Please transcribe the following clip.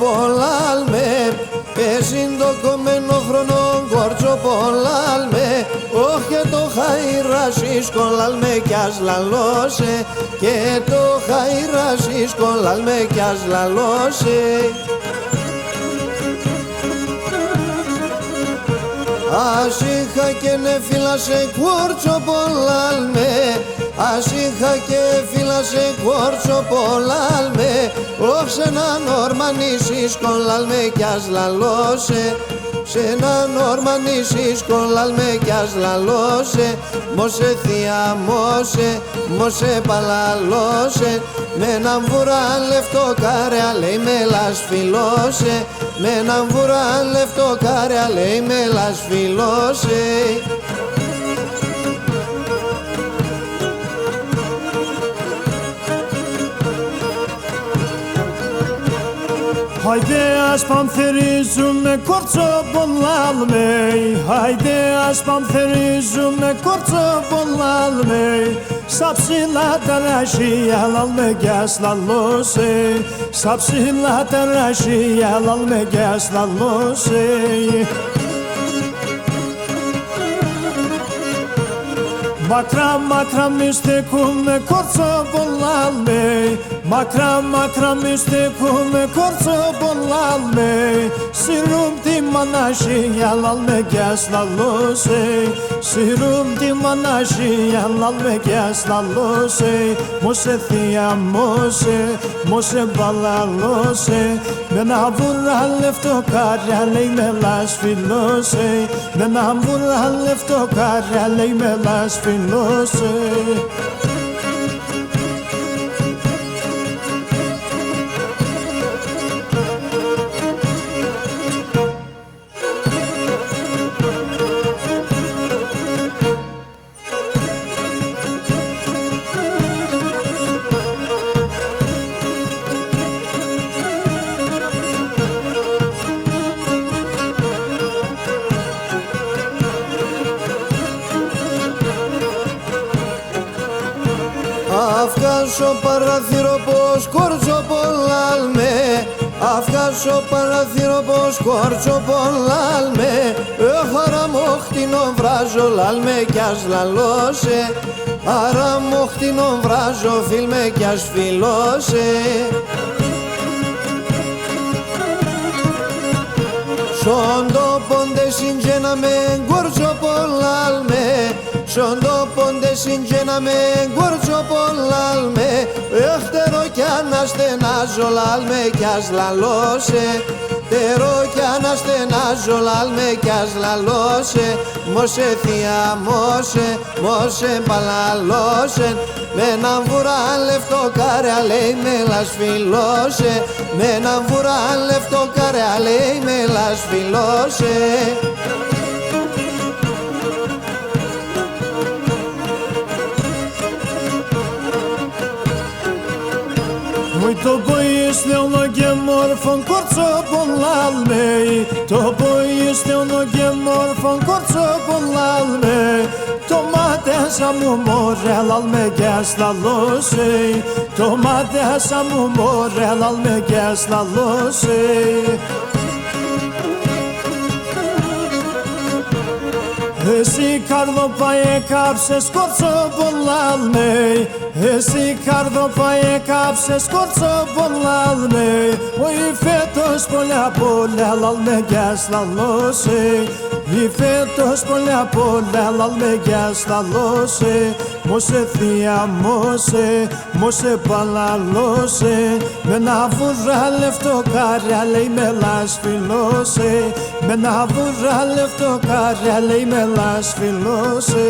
πολλάλμε, παίζει το κομμένο χρόνο κόρτσο πολλάλμε, όχι και το χαϊράσις κολλάλμε κι ας λαλώσε, και το χαϊράσις κολλάλμε κι ας λαλώσε. Ας είχα και νεφίλα σε κόρτσο πολλάλμε, ας είχα και φίλα σε κόρτσο πολλάλμε, όχι σε έναν ορμανίσις κολλάλμε κι ας λαλώσε, σε έναν ορμανίσις κολλάλμε κι ας λαλώσε, μόσε θεία μόσε, μόσε παλαλώσε, με έναν βουράν λεφτό καρέα λέει με λασφιλώσε, με έναν βουράν λεφτό καρέα λέει με λασφιλώσε. Haydi aspam ferizum korço bollalme, haydi aspam ferizum korço bollalme, sapsila tarashi yalalme gaslallose, sapsila tarashi yalalme gaslallose. Makram makram istekum korço bollalme, makram makram istekum korço bollalme, sirum ti manashi yalalme gaslallose, sirum ti manashi yalalme gaslallose, mose thia mose, mose balalose, mena vurra lefto karya lei me lasfilose, mena vurra lefto karya lei me lasfilose. Αυγάσω παραθύρο πως κόρτσο πολλάλμε, αυγάσω παραθύρο πως κόρτσο πολλάλμε, χαραμόχτινο βράζω λάλμε κι ας λαλώσε, χαραμόχτινο βράζω φίλμε κι ας φιλώσε. Σον το πόντε συγγένα με κόρτσο πολλάλμε, σον το πόντε συγγένα με κόρτσο πολλάλμε, εχτερό κι αναστενάζω λάλμε κι ας λαλώσε, τερό κι αναστενάζω λάλμε κι ας λαλώσε, μόσε θεία μόσε, μόσε παλαλώσε, με έναν βουράν λεφτό καρέα λέει με λασφιλώσε, με έναν βουράν λεφτό καρέα λέει με λασφιλώσε. Το boyis leono gemorfon korço bollalme, to boyis leono gemorfon korço bollalme, tomates amu morel alme gaslalose, tomates amu morel alme gaslalose. Esi cardo paie capses corso bollalme, esi cardo paie capses corso bollalme, oi fetos polia polia lalme gaslalose, i fetos polia polia lalme gaslalose, mose thia mose, mose palalose, με να βουρά λεφτό καριά λέει με λασφιλώσε, με να βουρά λεφτό καριά λέει με λασφιλώσε.